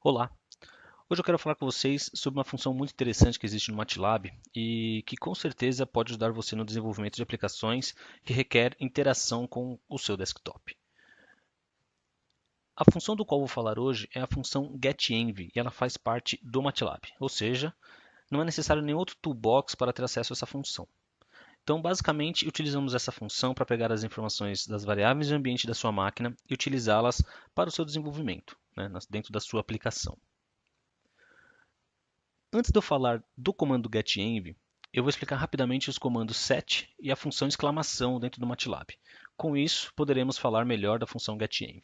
Olá! Hoje eu quero falar com vocês sobre uma função muito interessante que existe no MATLAB e que com certeza pode ajudar você no desenvolvimento de aplicações que requer interação com o seu desktop. A função do qual vou falar hoje é a função getEnv e ela faz parte do MATLAB, ou seja, não é necessário nenhum outro toolbox para ter acesso a essa função. Então, basicamente, utilizamos essa função para pegar as informações das variáveis de ambiente da sua máquina e utilizá-las para o seu desenvolvimento, dentro da sua aplicação. Antes de eu falar do comando getEnv, eu vou explicar rapidamente os comandos set e a função exclamação dentro do MATLAB. Com isso, poderemos falar melhor da função getEnv.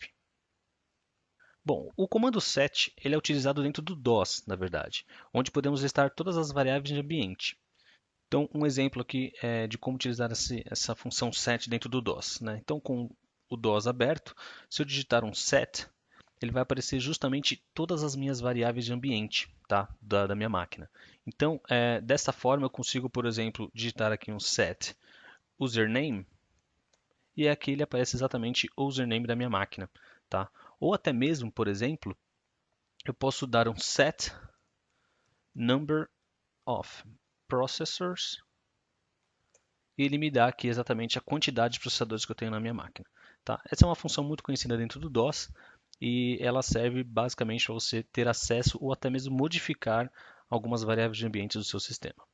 Bom, o comando set ele é utilizado dentro do DOS, na verdade, onde podemos listar todas as variáveis de ambiente. Então, um exemplo aqui é de como utilizar essa função set dentro do DOS. Então, com o DOS aberto, se eu digitar um set, ele vai aparecer justamente todas as minhas variáveis de ambiente, tá? da minha máquina. Então, dessa forma, eu consigo, por exemplo, digitar aqui um set username e aqui ele aparece exatamente o username da minha máquina. Tá? Ou até mesmo, por exemplo, eu posso dar um set number of processors e ele me dá aqui exatamente a quantidade de processadores que eu tenho na minha máquina. Tá? Essa é uma função muito conhecida dentro do DOS e ela serve basicamente para você ter acesso ou até mesmo modificar algumas variáveis de ambiente do seu sistema.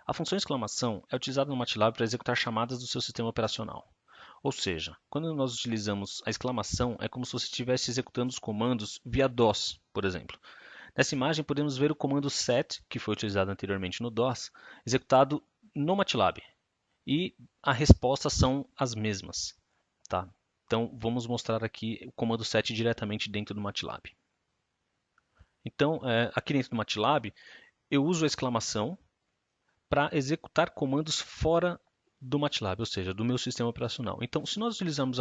A função exclamação é utilizada no MATLAB para executar chamadas do seu sistema operacional. Ou seja, quando nós utilizamos a exclamação, é como se você estivesse executando os comandos via DOS, por exemplo. Nessa imagem, podemos ver o comando set, que foi utilizado anteriormente no DOS, executado no MATLAB. E a resposta são as mesmas. Tá? Então, vamos mostrar aqui o comando set diretamente dentro do MATLAB. Então, aqui dentro do MATLAB, eu uso a exclamação para executar comandos fora do MATLAB, ou seja, do meu sistema operacional. Então, se nós utilizamos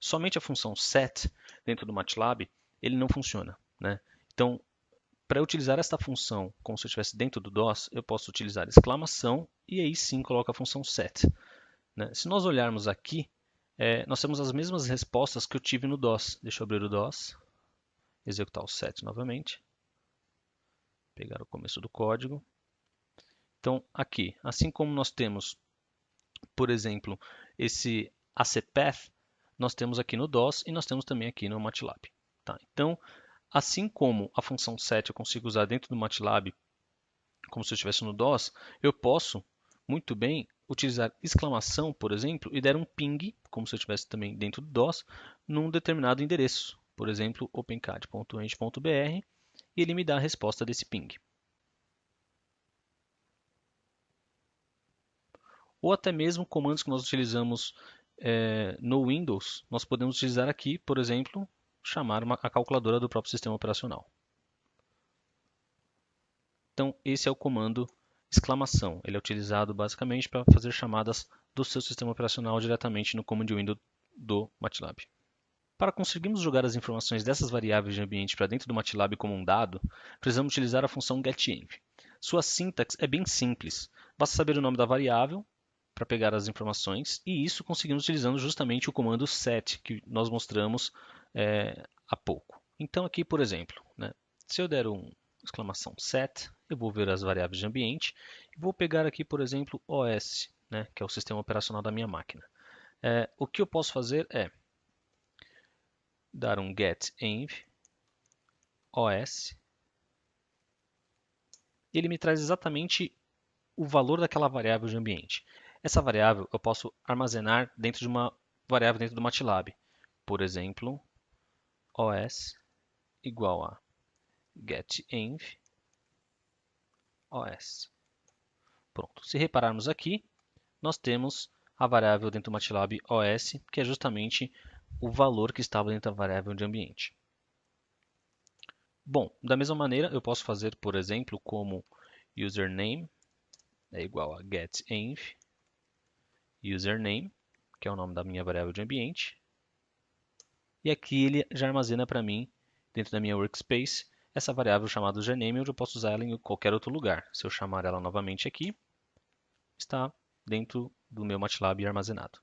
somente a função set dentro do MATLAB, ele não funciona. Então, para utilizar esta função como se eu estivesse dentro do DOS, eu posso utilizar exclamação e aí sim coloco a função set. Se nós olharmos aqui, nós temos as mesmas respostas que eu tive no DOS. Deixa eu abrir o DOS, executar o set novamente, pegar o começo do código. Então, aqui, assim como nós temos, por exemplo, esse ACPath, nós temos aqui no DOS e nós temos também aqui no MATLAB. Tá? Então, assim como a função set eu consigo usar dentro do MATLAB como se eu estivesse no DOS, eu posso muito bem utilizar exclamação, por exemplo, e dar um ping, como se eu estivesse também dentro do DOS, num determinado endereço, por exemplo, opencad.eng.br, e ele me dá a resposta desse ping. Ou até mesmo comandos que nós utilizamos no Windows, nós podemos utilizar aqui, por exemplo, chamar a calculadora do próprio sistema operacional. Então, esse é o comando exclamação. Ele é utilizado basicamente para fazer chamadas do seu sistema operacional diretamente no command window do MATLAB. Para conseguirmos jogar as informações dessas variáveis de ambiente para dentro do MATLAB como um dado, precisamos utilizar a função getEnv. Sua sintaxe é bem simples. Basta saber o nome da variável para pegar as informações, e isso conseguimos utilizando justamente o comando set que nós mostramos há pouco. Então aqui, por exemplo, se eu der exclamação set, eu vou ver as variáveis de ambiente e vou pegar aqui, por exemplo, OS, que é o sistema operacional da minha máquina. O que eu posso fazer é dar um getEnv OS e ele me traz exatamente o valor daquela variável de ambiente. Essa variável eu posso armazenar dentro de uma variável dentro do MATLAB. Por exemplo, OS igual a getEnv OS. Pronto. Se repararmos aqui, nós temos a variável dentro do MATLAB OS, que é justamente o valor que estava dentro da variável de ambiente. Bom, da mesma maneira, eu posso fazer, por exemplo, como username é igual a getEnv username, que é o nome da minha variável de ambiente. E aqui ele já armazena para mim, dentro da minha workspace, essa variável chamada username, onde eu posso usar ela em qualquer outro lugar. Se eu chamar ela novamente aqui, está dentro do meu MATLAB armazenado.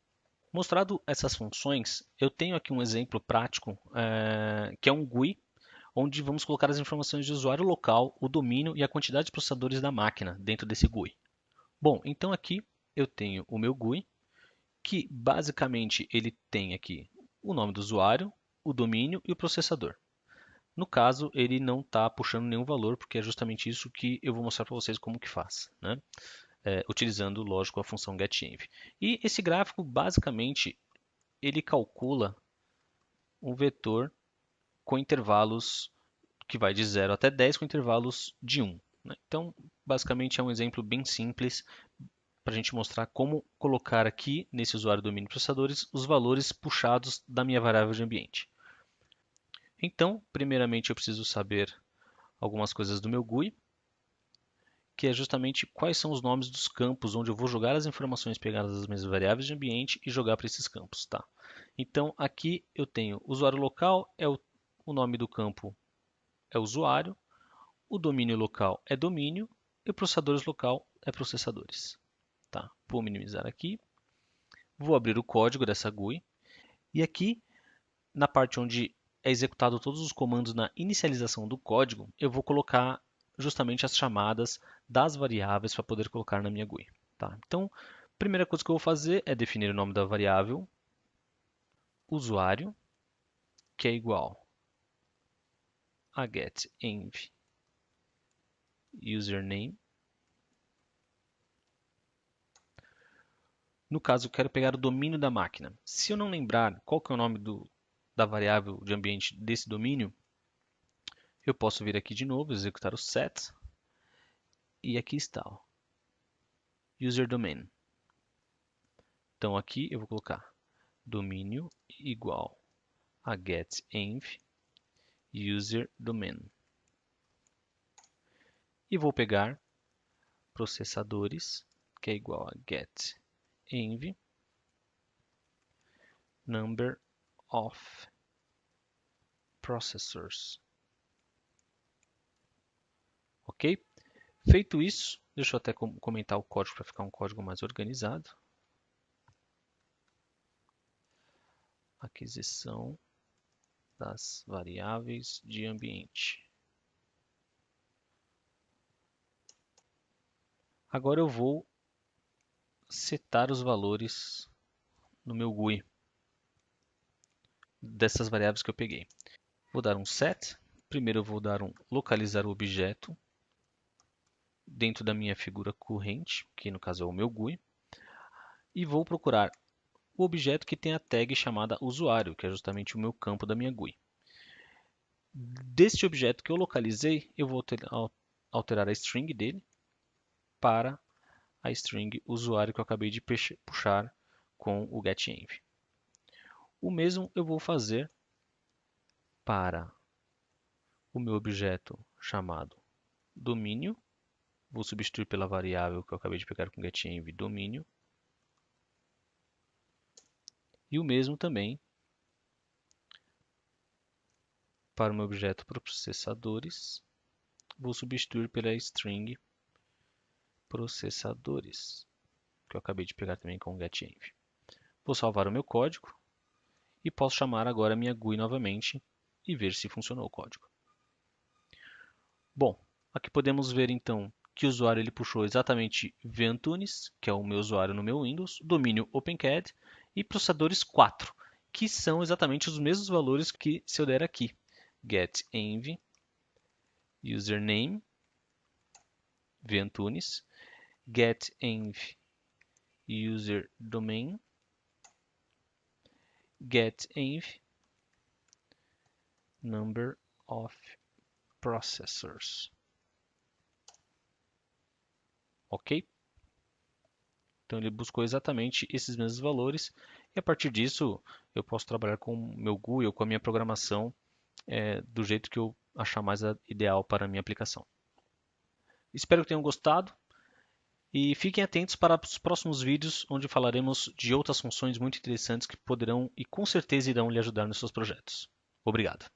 Mostrado essas funções, eu tenho aqui um exemplo prático, que é um GUI, onde vamos colocar as informações de usuário local, o domínio e a quantidade de processadores da máquina dentro desse GUI. Bom, então aqui eu tenho o meu GUI, que basicamente ele tem aqui o nome do usuário, o domínio e o processador. No caso, ele não está puxando nenhum valor, porque é justamente isso que eu vou mostrar para vocês como que faz, né? Utilizando, lógico, a função getEnv. E esse gráfico, basicamente, ele calcula um vetor com intervalos que vai de 0 até 10 com intervalos de 1. Né? Então, basicamente, é um exemplo bem simples para a gente mostrar como colocar aqui, nesse usuário domínio processadores, os valores puxados da minha variável de ambiente. Então, primeiramente, eu preciso saber algumas coisas do meu GUI, que é justamente quais são os nomes dos campos onde eu vou jogar as informações pegadas das minhas variáveis de ambiente e jogar para esses campos. Tá? Então, aqui eu tenho usuário local, o nome do campo é usuário, o domínio local é domínio e o processadores local é processadores. Tá? Vou minimizar aqui, vou abrir o código dessa GUI e aqui na parte onde é executado todos os comandos na inicialização do código, eu vou colocar justamente as chamadas das variáveis para poder colocar na minha GUI. Tá? Então, a primeira coisa que eu vou fazer é definir o nome da variável usuário, que é igual a getEnv username. No caso, eu quero pegar o domínio da máquina. Se eu não lembrar qual que é o nome da variável de ambiente desse domínio, eu posso vir aqui de novo, executar o set, e aqui está, ó, user domain. Então aqui eu vou colocar domínio igual a getEnv user domain. E vou pegar processadores, que é igual a getEnv number of processors. Ok? Feito isso, deixa eu até comentar o código para ficar um código mais organizado. Aquisição das variáveis de ambiente. Agora eu vou setar os valores no meu GUI dessas variáveis que eu peguei. Vou dar um set. Primeiro eu vou dar um localizar o objeto dentro da minha figura corrente, que no caso é o meu GUI, e vou procurar o objeto que tem a tag chamada usuário, que é justamente o meu campo da minha GUI. Deste objeto que eu localizei, eu vou alterar a string dele para a string usuário que eu acabei de puxar com o getEnv. O mesmo eu vou fazer para o meu objeto chamado domínio. Vou substituir pela variável que eu acabei de pegar com getEnv domínio. E o mesmo também para o meu objeto processadores. Vou substituir pela string processadores, que eu acabei de pegar também com getEnv. Vou salvar o meu código e posso chamar agora a minha GUI novamente e ver se funcionou o código. Bom, aqui podemos ver então que o usuário ele puxou exatamente vAntunes, que é o meu usuário no meu Windows, domínio OpenCAD e processadores 4, que são exatamente os mesmos valores que se eu der aqui. getEnv username vAntunes, getEnv user domain, getEnv number of processors. Ok? Então ele buscou exatamente esses mesmos valores e a partir disso eu posso trabalhar com o meu GUI ou com a minha programação do jeito que eu achar mais ideal para a minha aplicação. Espero que tenham gostado e fiquem atentos para os próximos vídeos onde falaremos de outras funções muito interessantes que poderão e com certeza irão lhe ajudar nos seus projetos. Obrigado.